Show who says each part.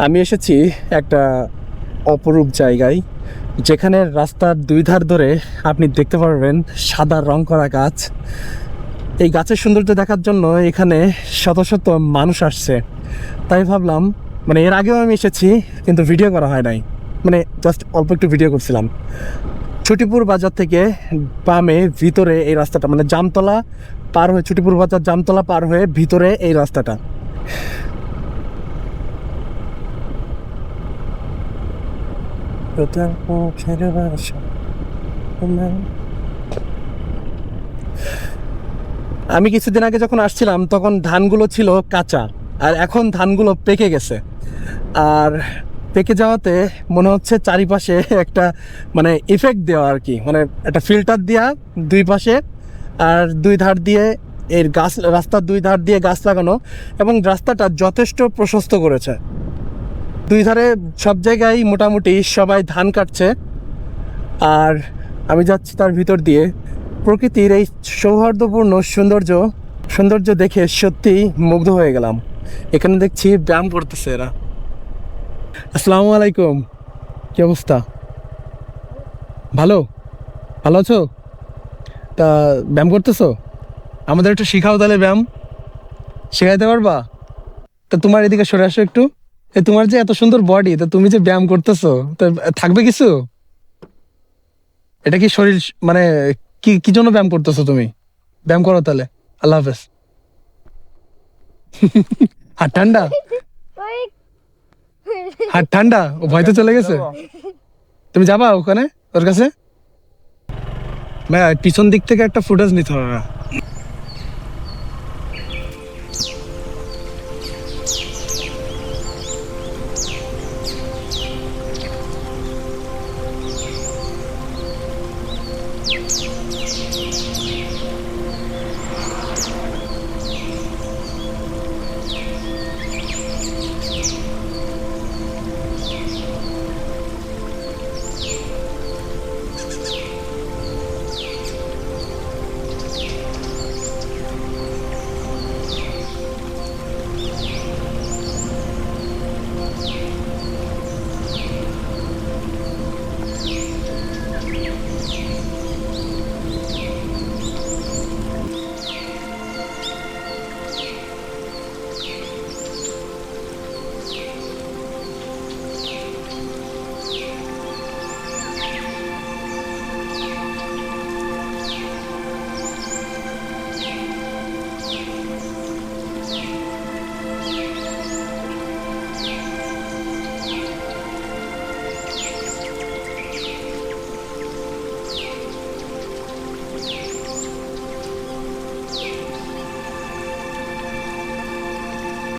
Speaker 1: আমি এসেছি একটা অপরূপ জায়গায়, যেখানে রাস্তার দুই ধার ধরে আপনি দেখতে পারবেন সাদা রং করা গাছ। এই গাছের সৌন্দর্য দেখার জন্য এখানে শত শত মানুষ আসছে। তাই ভাবলাম, মানে এর আগেও আমি এসেছি কিন্তু ভিডিও করা হয় নাই, মানে জাস্ট অল্প একটু ভিডিও করছিলাম। ছুটিপুর বাজার থেকে বামে ভিতরে এই রাস্তাটা, মানে জামতলা পার হয়ে, ছুটিপুর বাজার জামতলা পার হয়ে ভিতরে এই রাস্তাটা। আমি কিছুদিন আগে যখন আসছিলাম তখন ধানগুলো ছিল কাঁচা, আর এখন ধানগুলো পেকে গেছে। আর পেকে যাওয়াতে মনে হচ্ছে চারিপাশে একটা মানে ইফেক্ট দেওয়া আর কি, মানে একটা ফিল্টার দেওয়া দুই পাশে, আর দুই ধার দিয়ে এর গাছ, রাস্তার দুই ধার দিয়ে গাছ লাগানো, এবং রাস্তাটা যথেষ্ট প্রশস্ত করেছে। দুই ধারে সব জায়গায় মোটামুটি সবাই ধান কাটছে, আর আমি যাচ্ছি তার ভিতর দিয়ে। প্রকৃতির এই সৌহার্দ্যপূর্ণ সৌন্দর্য দেখে সত্যিই মুগ্ধ হয়ে গেলাম। এখানে দেখছি ব্যায়াম করতেছে এরা। আসসালামু আলাইকুম, কি অবস্থা? ভালো ভালো আছো? তা ব্যায়াম করতেছো? আমাদের একটু শিখাও তাহলে, ব্যায়াম শেখাইতে পারবা? তা তোমার এদিকে সরে আসো একটু। তোমার যে এত সুন্দর বডি, তা তুমি যে ব্যায়াম করতেছো, তা থাকবে কিছু? এটা কি শরীর, মানে কি কি জন্য ব্যায়াম করতেছো তুমি? ব্যায়াম করো তাহলে। আল্লাহ হাফেজ। হাত ঠান্ডা, হাত ঠান্ডা, ও ভয় তো চলে গেছে। তুমি যাবা ওখানে ওর কাছে? ভাই পিছন দিক থেকে একটা ফুটেজ নিতে হবে না?